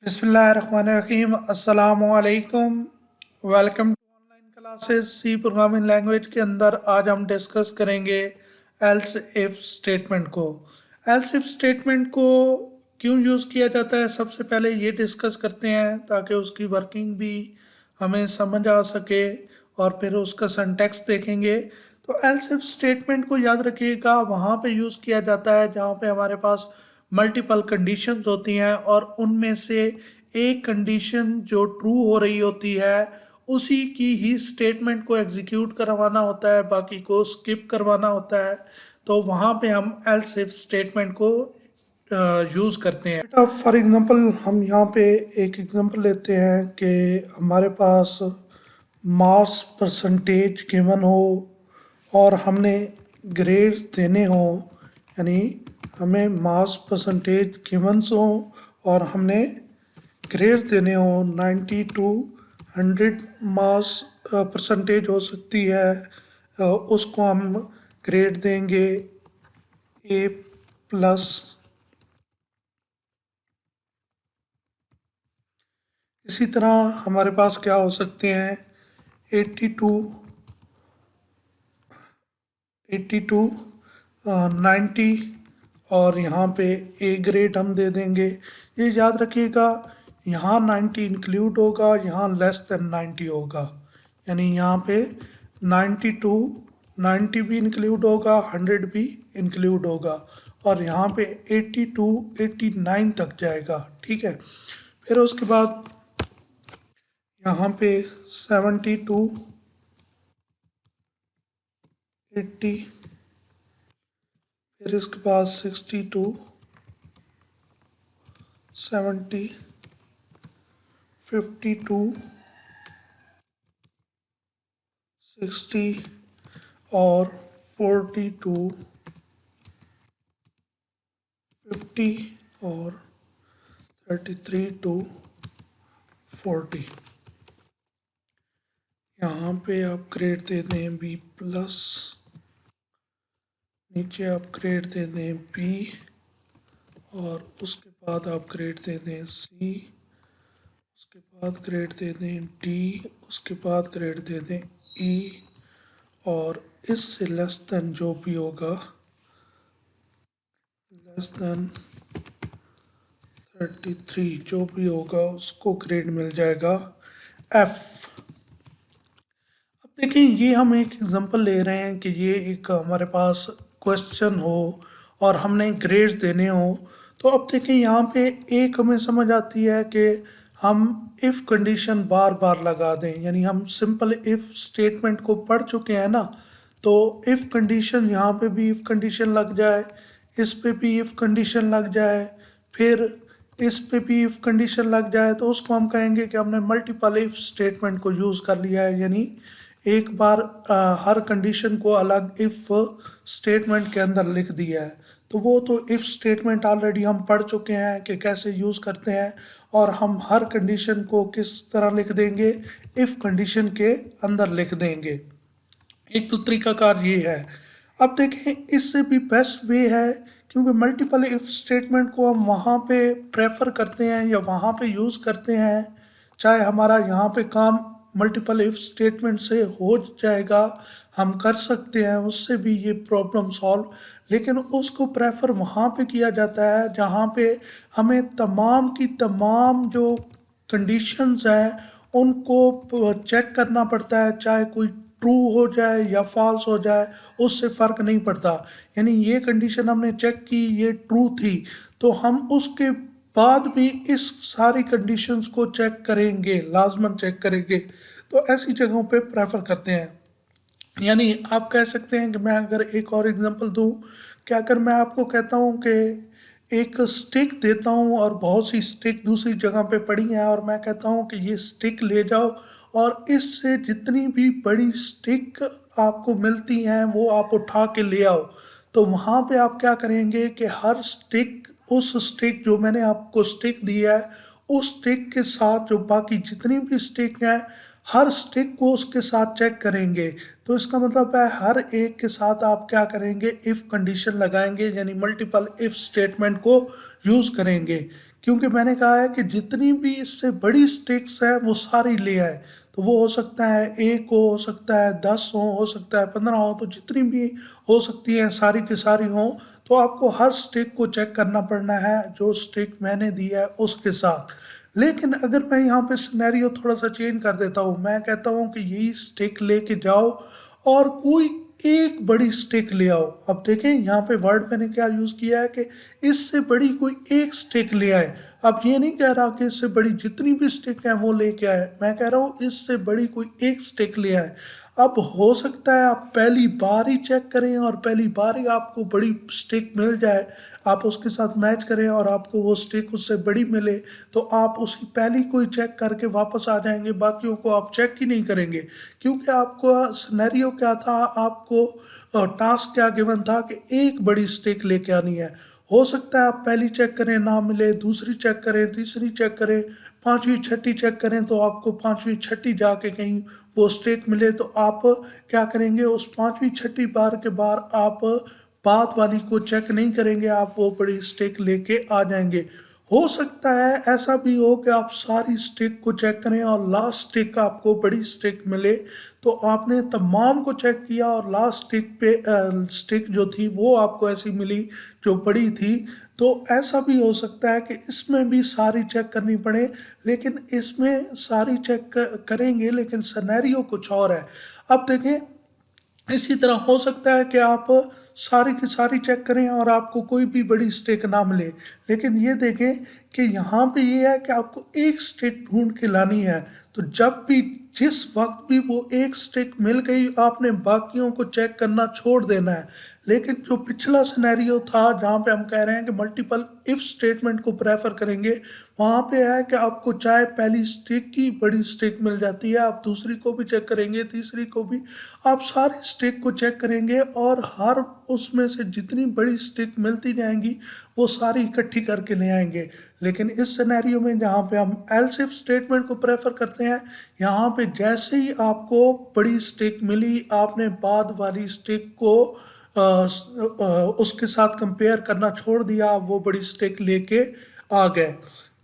बिस्मिल्लाहिर्रहमानिर्रहीम अस्सलामुअलैकुम। Welcome to online classes C programming language के अंदर आज हम डिस्कस करेंगे एल्स इफ स्टेटमेंट को। एल्स इफ स्टेटमेंट को क्यों यूज़ किया जाता है, सबसे पहले ये डिस्कस करते हैं ताकि उसकी वर्किंग भी हमें समझ आ सके और फिर उसका सिंटैक्स देखेंगे। तो एल्स इफ स्टेटमेंट को याद रखिएगा, वहाँ पे यूज़ किया जाता है जहाँ पे हमारे पास मल्टीपल कंडीशंस होती हैं और उनमें से एक कंडीशन जो ट्रू हो रही होती है उसी की ही स्टेटमेंट को एग्जीक्यूट करवाना होता है, बाकी को स्किप करवाना होता है। तो वहाँ पे हम एल्स इफ स्टेटमेंट को यूज़ करते हैं। बेटा फॉर एग्जांपल हम यहाँ पे एक एग्जांपल लेते हैं कि हमारे पास मास परसेंटेज गिवन हो और हमने ग्रेड देने हो, यानी हमें मास परसेंटेज गिवन्स हो और हमने ग्रेड देने हो 90 टू 100 मास परसेंटेज हो सकती है। उसको हम ग्रेड देंगे ए प्लस। इसी तरह हमारे पास क्या हो सकते हैं 82 82 90 और यहाँ पे ए ग्रेड हम दे देंगे। ये याद रखिएगा, यहाँ 90 इंक्लूड होगा, यहाँ लेस देन 90 होगा, यानी यहाँ पे 92 90 भी इंक्लूड होगा, 100 भी इंक्लूड होगा और यहाँ पे 82 89 तक जाएगा। ठीक है, फिर उसके बाद यहाँ पे 72 80, फिर इसके बाद 62 70 52 60 और 42 50 और 33 टू 40। यहाँ पे आप ग्रेड दे दें बी प्लस, नीचे आप ग्रेड दे दें बी और उसके बाद आप ग्रेड दे दें सी, उसके बाद ग्रेड दे दें डी, उसके बाद ग्रेड दे दें ई और इससे लेस देन जो भी होगा, लेस देन 33 जो भी होगा उसको ग्रेड मिल जाएगा एफ। अब देखिए, ये हम एक एग्जांपल ले रहे हैं कि ये एक हमारे पास क्वेश्चन हो और हमने ग्रेड देने हो। तो अब देखें यहाँ पे एक हमें समझ आती है कि हम इफ़ कंडीशन बार बार लगा दें, यानी हम सिंपल इफ़ स्टेटमेंट को पढ़ चुके हैं ना। तो इफ़ कंडीशन यहाँ पे भी इफ़ कंडीशन लग जाए, इस पे भी इफ़ कंडीशन लग जाए, फिर इस पे भी इफ़ कंडीशन लग जाए, तो उसको हम कहेंगे कि हमने मल्टीपल इफ़ स्टेटमेंट को यूज़ कर लिया है, यानी एक बार हर कंडीशन को अलग इफ़ स्टेटमेंट के अंदर लिख दिया है। तो वो तो इफ़ स्टेटमेंट ऑलरेडी हम पढ़ चुके हैं कि कैसे यूज़ करते हैं और हम हर कंडीशन को किस तरह लिख देंगे, इफ़ कंडीशन के अंदर लिख देंगे। एक तो तरीकाकार ये है। अब देखें, इससे भी बेस्ट वे है, क्योंकि मल्टीपल इफ स्टेटमेंट को हम वहाँ पे प्रेफर करते हैं या वहाँ पे यूज़ करते हैं, चाहे हमारा यहाँ पे काम मल्टीपल इफ स्टेटमेंट से हो जाएगा, हम कर सकते हैं उससे भी ये प्रॉब्लम सॉल्व, लेकिन उसको प्रेफर वहाँ पे किया जाता है जहाँ पे हमें तमाम की तमाम जो कंडीशंस हैं उनको चेक करना पड़ता है, चाहे कोई ट्रू हो जाए या फॉल्स हो जाए उससे फ़र्क नहीं पड़ता। यानी ये कंडीशन हमने चेक की, ये ट्रू थी, तो हम उसके बाद भी इस सारी कंडीशंस को चेक करेंगे, लाजमन चेक करेंगे। तो ऐसी जगहों पे प्रेफर करते हैं। यानी आप कह सकते हैं कि मैं अगर एक और एग्जांपल दूं कि अगर मैं आपको कहता हूं कि एक स्टिक देता हूं और बहुत सी स्टिक दूसरी जगह पे पड़ी हैं और मैं कहता हूं कि ये स्टिक ले जाओ और इससे जितनी भी बड़ी स्टिक आपको मिलती हैं वो आप उठा के ले आओ, तो वहाँ पे आप क्या करेंगे कि हर स्टिक, उस स्टिक जो मैंने आपको स्टिक दिया है उस स्टिक के साथ जो बाकी जितनी भी स्टिक हैं हर स्टिक को उसके साथ चेक करेंगे। तो इसका मतलब है हर एक के साथ आप क्या करेंगे, इफ़ कंडीशन लगाएंगे, यानी मल्टीपल इफ़ स्टेटमेंट को यूज़ करेंगे क्योंकि मैंने कहा है कि जितनी भी इससे बड़ी स्टेक्स है वो सारी ले आए। तो वो हो सकता है 1 हो सकता है 10 हो सकता है 15 हो, तो जितनी भी हो सकती है सारी की सारी हो। तो आपको हर स्टेक को चेक करना पड़ना है जो स्टेक मैंने दी है उसके साथ। लेकिन अगर मैं यहाँ पे सिनेरियो थोड़ा सा चेंज कर देता हूँ, मैं कहता हूँ कि यही स्टिक लेके जाओ और कोई एक बड़ी स्टिक ले आओ। अब देखें यहाँ पे वर्ड मैंने क्या यूज़ किया है कि इससे बड़ी कोई एक स्टिक ले आए। अब ये नहीं कह रहा कि इससे बड़ी जितनी भी स्टिक है वो लेके आए, मैं कह रहा हूँ इससे बड़ी कोई एक स्टिक ले आए। अब हो सकता है आप पहली बार ही चेक करें और पहली बार ही आपको बड़ी स्टिक मिल जाए, आप उसके साथ मैच करें और आपको वो स्टिक उससे बड़ी मिले, तो आप उसकी पहली कोई चेक करके वापस आ जाएंगे, बाकियों को आप चेक ही नहीं करेंगे। क्योंकि आपको सिनेरियो क्या था, आपको टास्क क्या गिवन था कि एक बड़ी स्टिक लेके आनी है। हो सकता है आप पहली चेक करें ना मिले, दूसरी चेक करें, तीसरी चेक करें, पांचवी छठी चेक करें तो आपको पांचवी छठी जाके कहीं वो स्टिक मिले, तो आप क्या करेंगे उस पांचवी छठी बार के बार आप बाद वाली को चेक नहीं करेंगे, आप वो बड़ी स्टिक लेके आ जाएंगे। हो सकता है ऐसा भी हो कि आप सारी स्टिक को चेक करें और लास्ट स्टिक आपको बड़ी स्टिक मिले, तो आपने तमाम को चेक किया और लास्ट स्टिक पे स्टिक जो थी वो आपको ऐसी मिली जो बड़ी थी। तो ऐसा भी हो सकता है कि इसमें भी सारी चेक करनी पड़े, लेकिन इसमें सारी चेक करेंगे लेकिन सिनेरियो कुछ और है। अब देखें, इसी तरह हो सकता है कि आप सारी की सारी चेक करें और आपको कोई भी बड़ी स्टेक ना मिले, लेकिन ये देखें कि यहाँ पे ये है कि आपको एक स्टेक ढूंढ के लानी है। तो जब भी जिस वक्त भी वो एक स्टेक मिल गई, आपने बाकियों को चेक करना छोड़ देना है। लेकिन जो पिछला सिनेरियो था जहाँ पे हम कह रहे हैं कि मल्टीपल इफ स्टेटमेंट को प्रेफर करेंगे, वहाँ पे है कि आपको चाहे पहली स्टिक की बड़ी स्टिक मिल जाती है, आप दूसरी को भी चेक करेंगे, तीसरी को भी, आप सारी स्टिक को चेक करेंगे और हर उसमें से जितनी बड़ी स्टिक मिलती जाएंगी वो सारी इकट्ठी करके ले आएंगे। लेकिन इस सिनेरियो में जहाँ पे हम एल्स इफ स्टेटमेंट को प्रेफर करते हैं, यहाँ पे जैसे ही आपको बड़ी स्टिक मिली, आपने बाद वाली स्टिक को उसके साथ कंपेयर करना छोड़ दिया, आप वो बड़ी स्टिक लेके आ गए।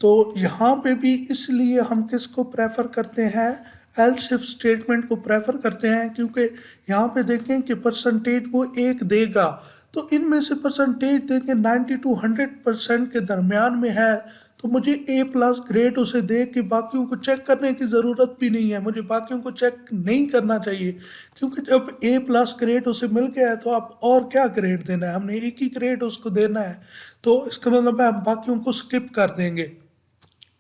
तो यहाँ पे भी इसलिए हम किसको प्रेफर करते हैं, एल्स इफ स्टेटमेंट को प्रेफर करते हैं, क्योंकि यहाँ पे देखें कि परसेंटेज वो एक देगा, तो इनमें से परसेंटेज देखें 90 to 100% के दरमियान में है, तो मुझे ए प्लस ग्रेड उसे दे के बाकियों को चेक करने की ज़रूरत भी नहीं है, मुझे बाकियों को चेक नहीं करना चाहिए। क्योंकि जब ए प्लस ग्रेड उसे मिल गया है तो आप और क्या ग्रेड देना है, हमने एक ही ग्रेड उसको देना है, तो इसका मतलब है हम बाकियों को स्किप कर देंगे।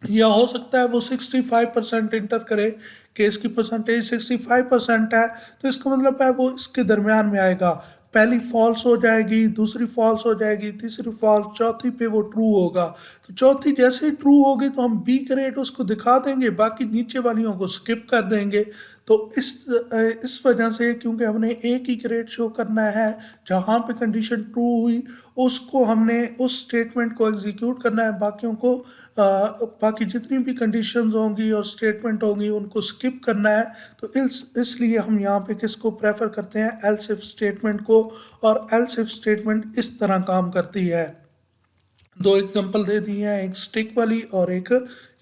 या हो सकता है वो 65% इंटर करे कि इसकी परसेंटेज 65% है, तो इसका मतलब है वो इसके दरमियान में आएगा। पहली फॉल्स हो जाएगी, दूसरी फॉल्स हो जाएगी, तीसरी फॉल्स, चौथी पे वो ट्रू होगा। तो चौथी जैसे ही ट्रू होगी तो हम बी ग्रेड उसको दिखा देंगे, बाकी नीचे वालियों को स्किप कर देंगे। तो इस वजह से, क्योंकि हमने एक ही ग्रेड शो करना है, जहाँ पे कंडीशन ट्रू हुई उसको हमने उस स्टेटमेंट को एग्जीक्यूट करना है, बाकियों को बाकी जितनी भी कंडीशंस होंगी और स्टेटमेंट होंगी उनको स्किप करना है। तो इसलिए हम यहाँ पे किसको प्रेफर करते हैं, एल्स इफ स्टेटमेंट को। और एल्स इफ स्टेटमेंट इस तरह काम करती है। दो एग्जांपल दे दिए हैं, एक स्टिक वाली और एक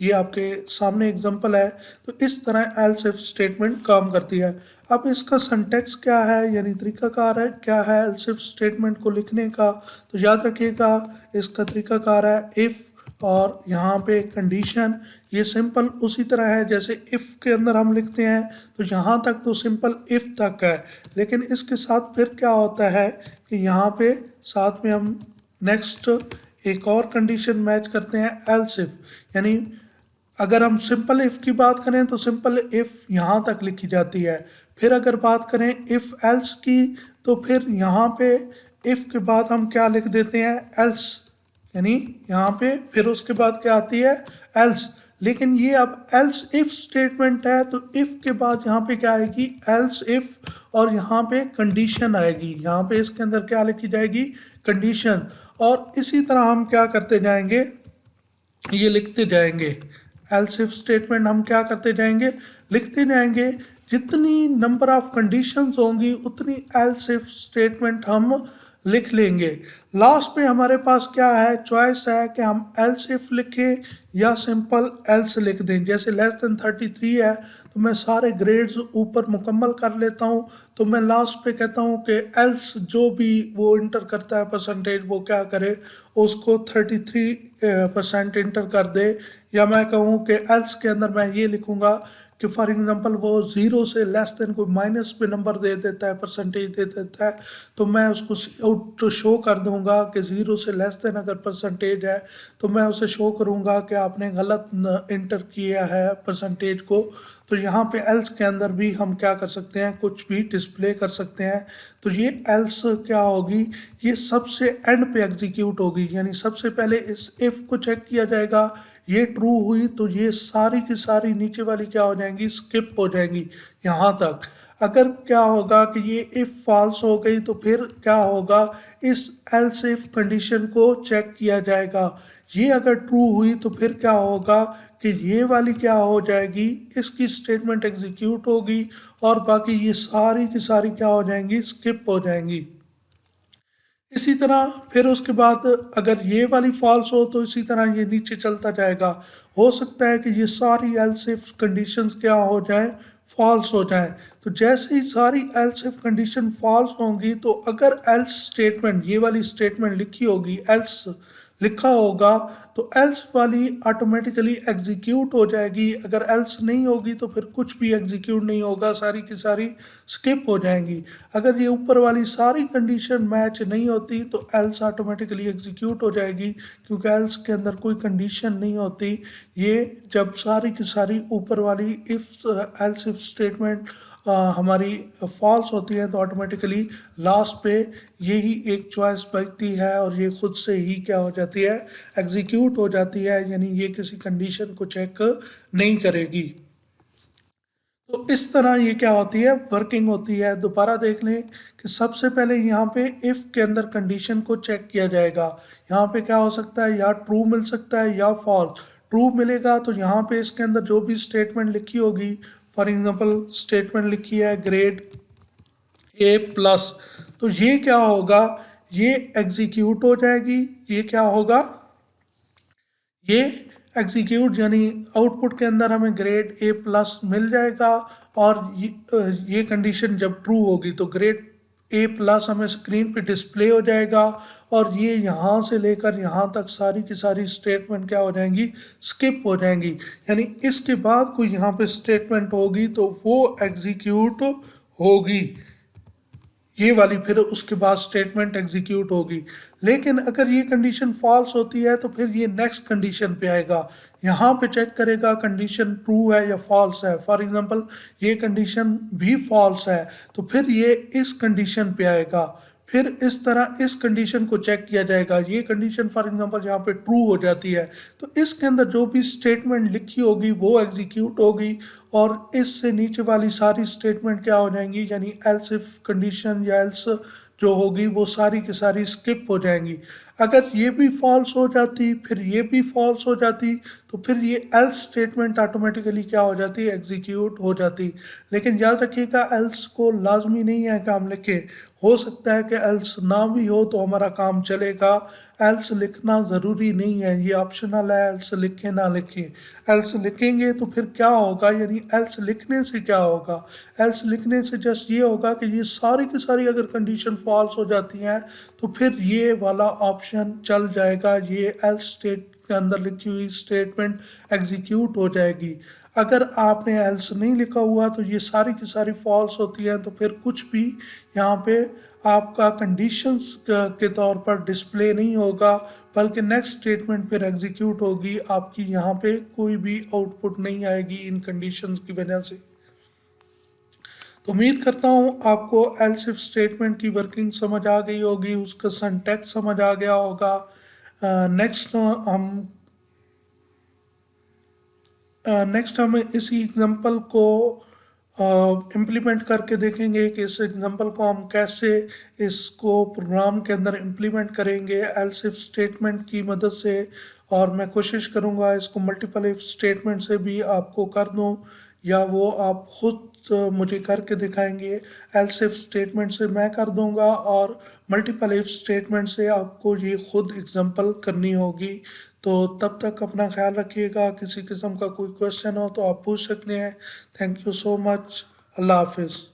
ये आपके सामने एग्जांपल है। तो इस तरह एल्स इफ स्टेटमेंट काम करती है। अब इसका सिंटैक्स क्या है, यानी तरीकाकार है क्या है एल्स इफ स्टेटमेंट को लिखने का, तो याद रखिएगा इसका तरीकाकार है इफ़ और यहाँ पे कंडीशन। ये सिंपल उसी तरह है जैसे इफ़ के अंदर हम लिखते हैं, तो यहाँ तक तो सिंपल इफ़ तक है, लेकिन इसके साथ फिर क्या होता है कि यहाँ पे साथ में हम नेक्स्ट एक और कंडीशन मैच करते हैं एल्स इफ। यानी अगर हम सिंपल इफ की बात करें तो सिंपल इफ यहाँ तक लिखी जाती है, फिर अगर बात करें इफ एल्स की तो फिर यहाँ पे इफ के बाद हम क्या लिख देते हैं, एल्स। यानी यहाँ पे फिर उसके बाद क्या आती है, एल्स। लेकिन ये अब एल्स इफ स्टेटमेंट है, तो इफ के बाद यहाँ पे क्या आएगी, एल्स इफ, और यहाँ पे कंडीशन आएगी, यहाँ पे इसके अंदर क्या लिखी जाएगी, कंडीशन। और इसी तरह हम क्या करते जाएंगे, ये लिखते जाएंगे। एल्स इफ स्टेटमेंट हम क्या करते जाएंगे, लिखते जाएंगे। जितनी नंबर ऑफ कंडीशंस होंगी उतनी एल्स इफ स्टेटमेंट हम लिख लेंगे। लास्ट में हमारे पास क्या है, चॉइस है कि हम एल्स इफ लिखें या सिंपल एल्स लिख दें। जैसे लेस देन 33 है तो मैं सारे ग्रेड्स ऊपर मुकम्मल कर लेता हूँ, तो मैं लास्ट पे कहता हूँ कि एल्स जो भी वो इंटर करता है परसेंटेज, वो क्या करे, उसको 33% इंटर कर दे। या मैं कहूँ कि एल्स के अंदर मैं ये लिखूँगा कि फॉर एग्जांपल वो जीरो से लेस देन कोई माइनस पे नंबर दे देता है, परसेंटेज दे देता है, तो मैं उसको आउट शो कर दूंगा कि जीरो से लेस देन अगर परसेंटेज है तो मैं उसे शो करूंगा कि आपने गलत इंटर किया है परसेंटेज को। तो यहाँ पे एल्स के अंदर भी हम क्या कर सकते हैं, कुछ भी डिस्प्ले कर सकते हैं। तो ये एल्स क्या होगी, ये सबसे एंड पे एग्जीक्यूट होगी, यानी सबसे पहले इस इफ को चेक किया जाएगा, ये ट्रू हुई तो ये सारी की सारी नीचे वाली क्या हो जाएंगी, स्किप हो जाएंगी यहाँ तक। अगर क्या होगा कि ये इफ फॉल्स हो गई तो फिर क्या होगा, इस एल्स इफ कंडीशन को चेक किया जाएगा। ये अगर ट्रू हुई तो फिर क्या होगा कि ये वाली क्या हो जाएगी, इसकी स्टेटमेंट एग्जीक्यूट होगी और बाकी ये सारी की सारी क्या हो जाएंगी, स्किप हो जाएंगी। इसी तरह फिर उसके बाद अगर ये वाली फॉल्स हो तो इसी तरह ये नीचे चलता जाएगा। हो सकता है कि ये सारी एल्स इफ कंडीशंस क्या हो जाए, फॉल्स हो जाए। तो जैसे ही सारी एल्स इफ कंडीशन फॉल्स होंगी तो अगर एल्स स्टेटमेंट, ये वाली स्टेटमेंट लिखी होगी, एल्स लिखा होगा, तो एल्स वाली ऑटोमेटिकली एग्जीक्यूट हो जाएगी। अगर एल्स नहीं होगी तो फिर कुछ भी एग्जीक्यूट नहीं होगा, सारी की सारी स्किप हो जाएंगी। अगर ये ऊपर वाली सारी कंडीशन मैच नहीं होती तो एल्स ऑटोमेटिकली एग्जीक्यूट हो जाएगी, क्योंकि एल्स के अंदर कोई कंडीशन नहीं होती। ये जब सारी की सारी ऊपर वाली इफ एल्स इफ स्टेटमेंट हमारी फॉल्स होती है तो ऑटोमेटिकली लास्ट पे यही एक चॉइस बचती है और ये खुद से ही क्या हो जाती है, एग्जीक्यूट हो जाती है, यानी ये किसी कंडीशन को चेक नहीं करेगी। तो इस तरह ये क्या होती है, वर्किंग होती है। दोबारा देख लें कि सबसे पहले यहाँ पे इफ के अंदर कंडीशन को चेक किया जाएगा। यहाँ पे क्या हो सकता है, या ट्रू मिल सकता है या फॉल्स। ट्रू मिलेगा तो यहाँ पे इसके अंदर जो भी स्टेटमेंट लिखी होगी, फॉर एग्जांपल स्टेटमेंट लिखी है ग्रेड ए प्लस, तो ये क्या होगा, ये एग्जीक्यूट हो जाएगी। ये क्या होगा, ये एग्जीक्यूट, यानी आउटपुट के अंदर हमें ग्रेड ए प्लस मिल जाएगा। और ये कंडीशन जब ट्रू होगी तो ग्रेड ए प्लस हमें स्क्रीन पे डिस्प्ले हो जाएगा। और ये यहाँ से लेकर यहाँ तक सारी की सारी स्टेटमेंट क्या हो जाएंगी, स्किप हो जाएंगी। यानी इसके बाद कोई यहाँ पे स्टेटमेंट होगी तो वो एग्जीक्यूट होगी, ये वाली फिर उसके बाद स्टेटमेंट एग्जीक्यूट होगी। लेकिन अगर ये कंडीशन फॉल्स होती है तो फिर ये नेक्स्ट कंडीशन पे आएगा, यहाँ पे चेक करेगा कंडीशन ट्रू है या फॉल्स है। फॉर एग्जांपल ये कंडीशन भी फॉल्स है तो फिर ये इस कंडीशन पे आएगा। फिर इस तरह इस कंडीशन को चेक किया जाएगा। ये कंडीशन फॉर एग्जांपल यहाँ पे ट्रू हो जाती है तो इसके अंदर जो भी स्टेटमेंट लिखी होगी वो एग्जीक्यूट होगी और इससे नीचे वाली सारी स्टेटमेंट क्या हो जाएंगी, यानी एल्स इफ कंडीशन या एल्स जो होगी वो सारी की सारी स्किप हो जाएंगी। अगर ये भी फॉल्स हो जाती फिर ये भी फॉल्स हो जाती तो फिर ये एल्स स्टेटमेंट ऑटोमेटिकली क्या हो जाती, एग्जीक्यूट हो जाती। लेकिन याद रखिएगा एल्स को लाजमी नहीं है कि हम लिखें, हो सकता है कि एल्स ना भी हो तो हमारा काम चलेगा। एल्स लिखना ज़रूरी नहीं है, ये ऑप्शनल है, एल्स लिखें ना लिखें। एल्स लिखेंगे तो फिर क्या होगा, यानी एल्स लिखने से क्या होगा, एल्स लिखने से जस्ट ये होगा कि ये सारी की सारी अगर कंडीशन फॉल्स हो जाती हैं तो फिर ये वाला ऑप्शन चल जाएगा, ये एल्स स्टेट के अंदर लिखी हुई स्टेटमेंट एग्जीक्यूट हो जाएगी। अगर आपने एल्स नहीं लिखा हुआ तो ये सारी की सारी फॉल्स होती हैं तो फिर कुछ भी यहाँ पे आपका कंडीशंस के तौर पर डिस्प्ले नहीं होगा, बल्कि नेक्स्ट स्टेटमेंट फिर एग्जीक्यूट होगी। आपकी यहाँ पे कोई भी आउटपुट नहीं आएगी इन कंडीशंस की वजह से। तो उम्मीद करता हूँ आपको एल्स इफ स्टेटमेंट की वर्किंग समझ आ गई होगी, उसका सिंटैक्स समझ आ गया होगा। नेक्स्ट हम इसी एग्जांपल को इम्प्लीमेंट करके देखेंगे कि इस एग्जांपल को हम कैसे इसको प्रोग्राम के अंदर इम्प्लीमेंट करेंगे एल्स इफ स्टेटमेंट की मदद से। और मैं कोशिश करूँगा इसको मल्टीपल इफ स्टेटमेंट से भी आपको कर दूँ, या वो आप खुद मुझे करके दिखाएंगे। एल्स इफ स्टेटमेंट से मैं कर दूंगा और मल्टीपल इफ स्टेटमेंट से आपको ये खुद एग्जांपल करनी होगी। तो तब तक अपना ख्याल रखिएगा। किसी किस्म का कोई क्वेश्चन हो तो आप पूछ सकते हैं। Thank you so much. अल्लाह हाफिज़।